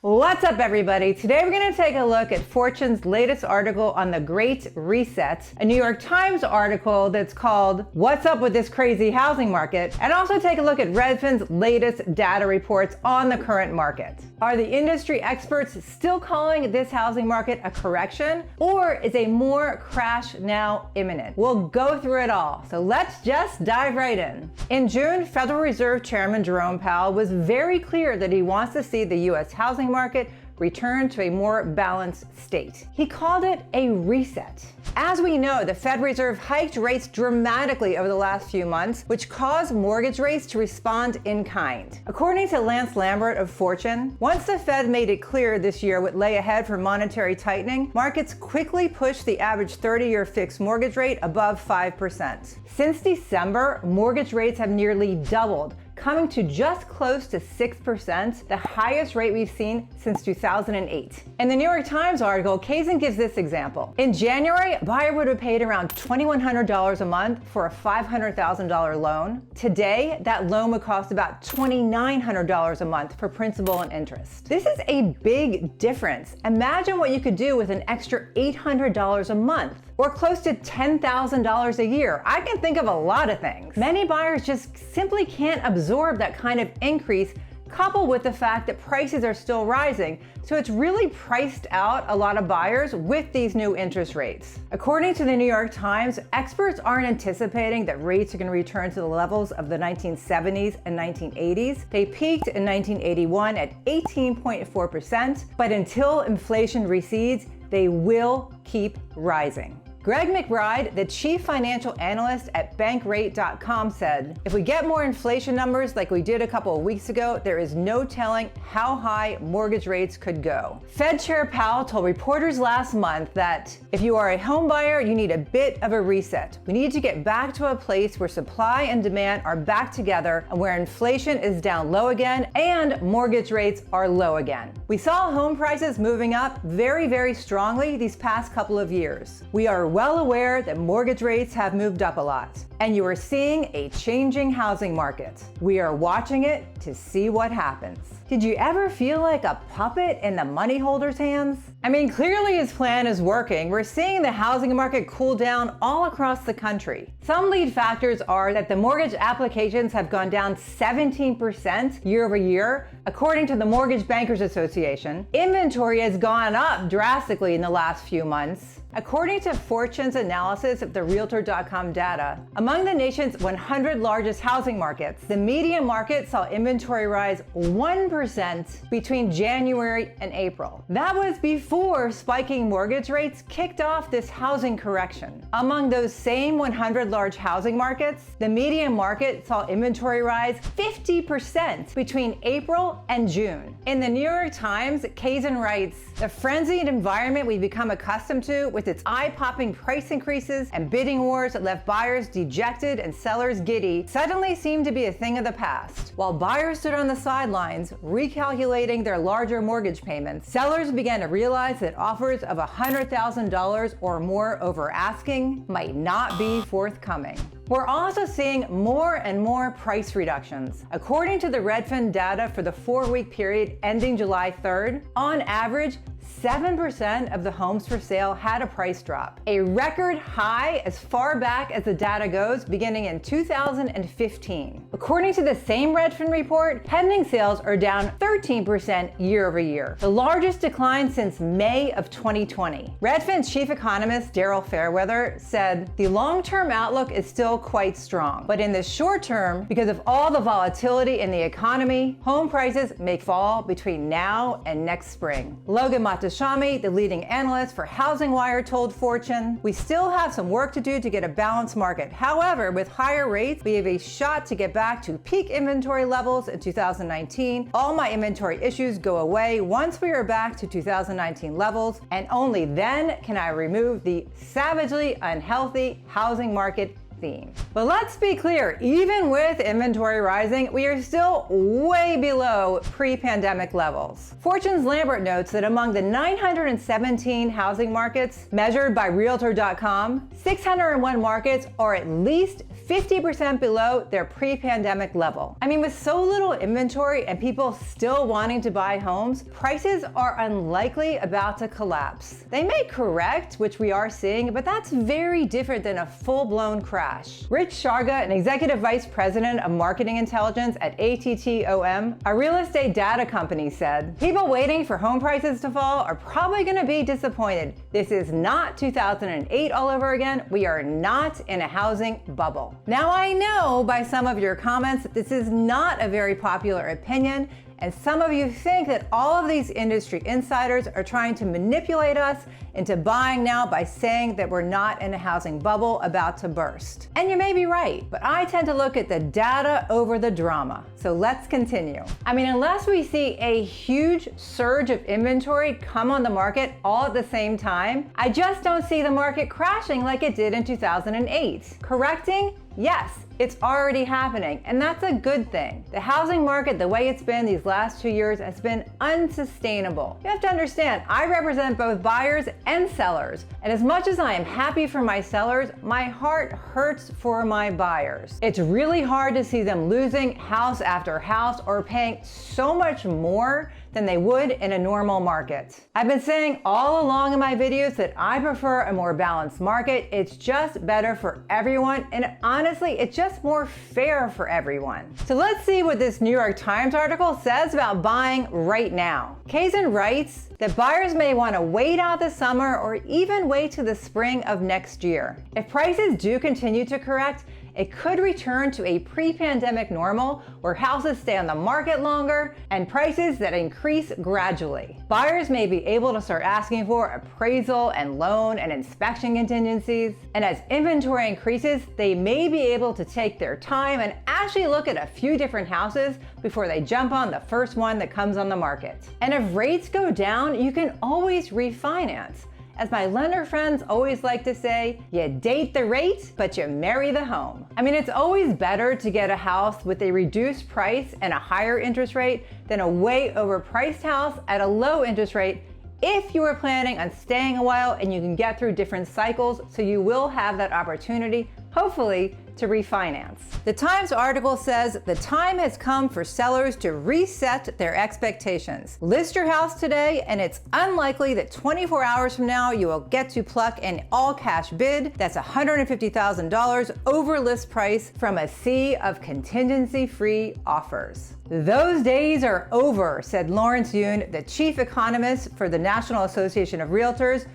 What's up, everybody? Today we're going to take a look at Fortune's latest article on the Great Reset, a New York Times article that's called What's Up with This Crazy Housing Market, and also take a look at Redfin's latest data reports on the current market. Are the industry experts still calling this housing market a correction, or is a more crash now imminent? We'll go through it all, so let's just dive right in. In June, Federal Reserve Chairman Jerome Powell was very clear that he wants to see the U.S. housing market return to a more balanced state. He called it a reset. As we know, the Fed Reserve hiked rates dramatically over the last few months, which caused mortgage rates to respond in kind. According to Lance Lambert of Fortune, once the Fed made it clear this year would lay ahead for monetary tightening, markets quickly pushed the average 30-year fixed mortgage rate above 5%. Since December, mortgage rates have nearly doubled, coming to just close to 6%, the highest rate we've seen since 2008. In the New York Times article, Caryn gives this example. In January, a buyer would have paid around $2,100 a month for a $500,000 loan. Today, that loan would cost about $2,900 a month for principal and interest. This is a big difference. Imagine what you could do with an extra $800 a month, or close to $10,000 a year. I can think of a lot of things. Many buyers just simply can't absorb that kind of increase, coupled with the fact that prices are still rising. So it's really priced out a lot of buyers with these new interest rates. According to the New York Times, experts aren't anticipating that rates are going to return to the levels of the 1970s and 1980s. They peaked in 1981 at 18.4%, but until inflation recedes, they will keep rising. Greg McBride, the chief financial analyst at bankrate.com, said, "If we get more inflation numbers like we did a couple of weeks ago, there is no telling how high mortgage rates could go." Fed Chair Powell told reporters last month that if you are a home buyer, you need a bit of a reset. We need to get back to a place where supply and demand are back together and where inflation is down low again and mortgage rates are low again. We saw home prices moving up very, very strongly these past couple of years. We are well aware that mortgage rates have moved up a lot, and you are seeing a changing housing market. We are watching it to see what happens. Did you ever feel like a puppet in the money holder's hands? I mean, clearly his plan is working. We're seeing the housing market cool down all across the country. Some lead factors are that the mortgage applications have gone down 17% year over year, according to the Mortgage Bankers Association. Inventory has gone up drastically in the last few months. According to Fortune's analysis of the Realtor.com data, among the nation's 100 largest housing markets, the median market saw inventory rise 1% between January and April. That was before spiking mortgage rates kicked off this housing correction. Among those same 100 large housing markets, the median market saw inventory rise 50% between April and June. In the New York Times, Caryn writes, "The frenzied environment we've become accustomed to with its eye-popping price increases and bidding wars that left buyers dejected and sellers giddy suddenly seemed to be a thing of the past. While buyers stood on the sidelines, recalculating their larger mortgage payments, sellers began to realize that offers of $100,000 or more over asking might not be forthcoming." We're also seeing more and more price reductions. According to the Redfin data for the 4-week period ending July 3rd, on average, 7% of the homes for sale had a price drop, a record high as far back as the data goes, beginning in 2015. According to the same Redfin report, pending sales are down 13% year over year, the largest decline since May of 2020. Redfin's chief economist, Daryl Fairweather, said, "The long-term outlook is still quite strong, but in the short term, because of all the volatility in the economy, home prices may fall between now and next spring." Logan Matashami, the leading analyst for Housing Wire, told Fortune, "We still have some work to do to get a balanced market. However, with higher rates, we have a shot to get back to peak inventory levels in 2019. All my inventory issues go away once we are back to 2019 levels, and only then can I remove the savagely unhealthy housing market theme. But let's be clear, even with inventory rising, we are still way below pre-pandemic levels. Fortune's Lambert notes that among the 917 housing markets measured by Realtor.com, 601 markets are at least 50% below their pre-pandemic level. I mean, with so little inventory and people still wanting to buy homes, prices are unlikely about to collapse. They may correct, which we are seeing, but that's very different than a full-blown crash. Rich Sharga, an executive vice president of marketing intelligence at ATTOM, a real estate data company, said, "People waiting for home prices to fall are probably going to be disappointed. This is not 2008 all over again. We are not in a housing bubble." Now, I know by some of your comments that this is not a very popular opinion, and some of you think that all of these industry insiders are trying to manipulate us into buying now by saying that we're not in a housing bubble about to burst. And you may be right, but I tend to look at the data over the drama. So let's continue. I mean, unless we see a huge surge of inventory come on the market all at the same time, I just don't see the market crashing like it did in 2008. Correcting? Yes, it's already happening, and that's a good thing. The housing market, the way it's been these last 2 years, has been unsustainable. You have to understand, I represent both buyers and sellers, and as much as I am happy for my sellers, my heart hurts for my buyers. It's really hard to see them losing house after house or paying so much more than they would in a normal market. I've been saying all along in my videos that I prefer a more balanced market. It's just better for everyone, and honestly, it's just more fair for everyone. So let's see what this New York Times article says about buying right now. Kazin writes that buyers may want to wait out the summer or even wait to the spring of next year. If prices do continue to correct, it could return to a pre-pandemic normal where houses stay on the market longer and prices that increase gradually. Buyers may be able to start asking for appraisal and loan and inspection contingencies. And as inventory increases, they may be able to take their time and actually look at a few different houses before they jump on the first one that comes on the market. And if rates go down, you can always refinance. As my lender friends always like to say, you date the rate, but you marry the home. I mean, it's always better to get a house with a reduced price and a higher interest rate than a way overpriced house at a low interest rate if you are planning on staying a while and you can get through different cycles, so you will have that opportunity, hopefully, to refinance. The Times article says the time has come for sellers to reset their expectations. List your house today, and it's unlikely that 24 hours from now you will get to pluck an all-cash bid that's $150,000 over list price from a sea of contingency-free offers. Those days are over, said Lawrence Yoon, the chief economist for the National Association of Realtors.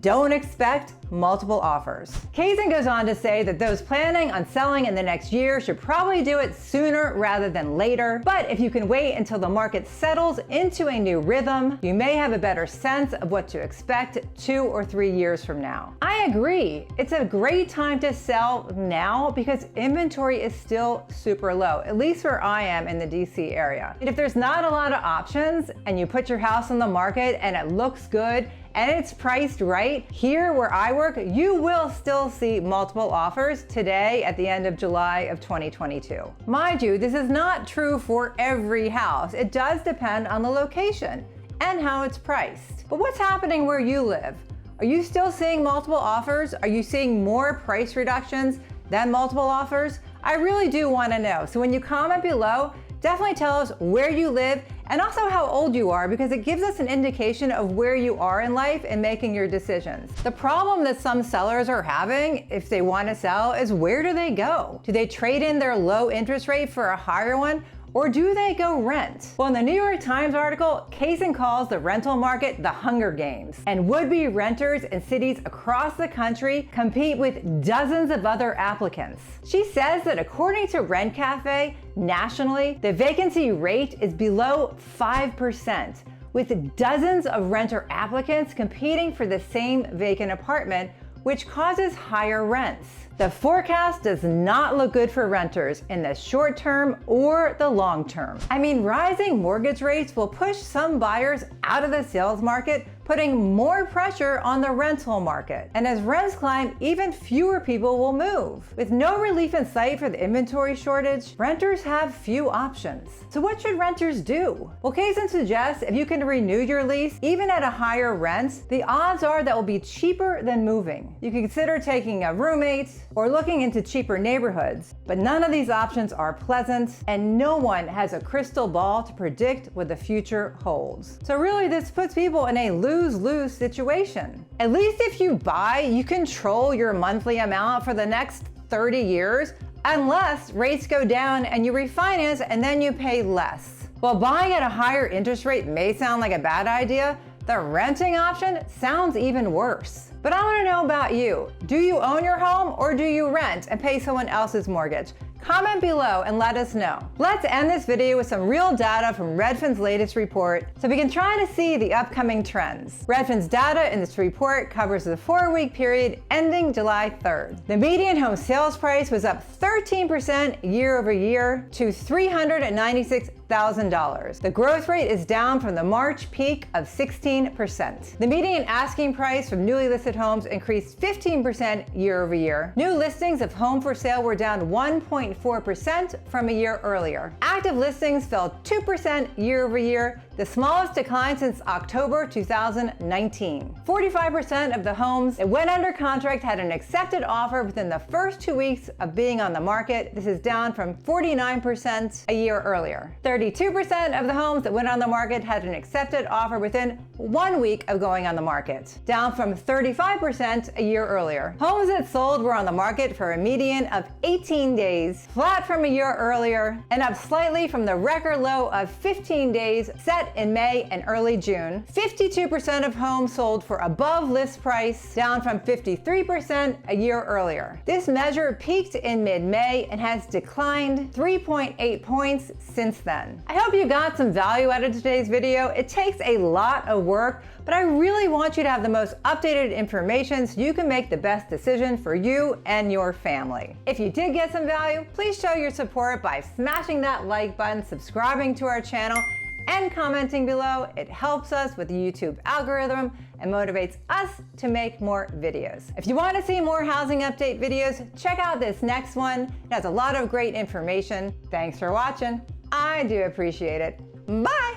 Don't expect multiple offers. Kazin goes on to say that those planning on selling in the next year should probably do it sooner rather than later. But if you can wait until the market settles into a new rhythm, you may have a better sense of what to expect 2 or 3 years from now. I agree. It's a great time to sell now because inventory is still super low, at least where I am in the DC area. And if there's not a lot of options and you put your house on the market and it looks good and it's priced right, here where I work, you will still see multiple offers today at the end of July of 2022. Mind you, this is not true for every house. It does depend on the location and how it's priced. But what's happening where you live? Are you still seeing multiple offers? Are you seeing more price reductions than multiple offers? I really do want to know. So when you comment below, definitely tell us where you live and also how old you are, because it gives us an indication of where you are in life in making your decisions. The problem that some sellers are having if they want to sell is, where do they go? Do they trade in their low interest rate for a higher one? Or do they go rent? Well, in the New York Times article, Kazin calls the rental market the Hunger Games, and would-be renters in cities across the country compete with dozens of other applicants. She says that according to Rent Cafe, nationally, the vacancy rate is below 5%, with dozens of renter applicants competing for the same vacant apartment, which causes higher rents. The forecast does not look good for renters in the short term or the long term. I mean, rising mortgage rates will push some buyers out of the sales market, putting more pressure on the rental market. And as rents climb, even fewer people will move. With no relief in sight for the inventory shortage, renters have few options. So what should renters do? Well, Caryn suggests if you can renew your lease, even at a higher rent, the odds are that will be cheaper than moving. You can consider taking a roommate or looking into cheaper neighborhoods. But none of these options are pleasant, and no one has a crystal ball to predict what the future holds. So really, this puts people in a lose-lose situation. At least if you buy, you control your monthly amount for the next 30 years, unless rates go down and you refinance and then you pay less. While buying at a higher interest rate may sound like a bad idea, the renting option sounds even worse. But I want to know about you. Do you own your home or do you rent and pay someone else's mortgage? Comment below and let us know. Let's end this video with some real data from Redfin's latest report so we can try to see the upcoming trends. Redfin's data in this report covers the 4-week period ending July 3rd. The median home sales price was up 13% year over year to $396,000. The growth rate is down from the March peak of 16%. The median asking price from newly listed homes increased 15% year over year. New listings of home for sale were down 1.4% from a year earlier. Active listings fell 2% year over year, the smallest decline since October 2019. 45% of the homes that went under contract had an accepted offer within the first 2 weeks of being on the market. This is down from 49% a year earlier. 32% of the homes that went on the market had an accepted offer within 1 week of going on the market, down from 35% a year earlier. Homes that sold were on the market for a median of 18 days, flat from a year earlier, and up slightly from the record low of 15 days set in May and early June. 52% of homes sold for above list price, down from 53% a year earlier. This measure peaked in mid-May and has declined 3.8 points since then. I hope you got some value out of today's video. It takes a lot of work, but I really want you to have the most updated information so you can make the best decision for you and your family. If you did get some value, please show your support by smashing that like button, subscribing to our channel, and commenting below. It helps us with the YouTube algorithm and motivates us to make more videos. If you want to see more housing update videos, check out this next one. It has a lot of great information. Thanks for watching. I do appreciate it. Bye!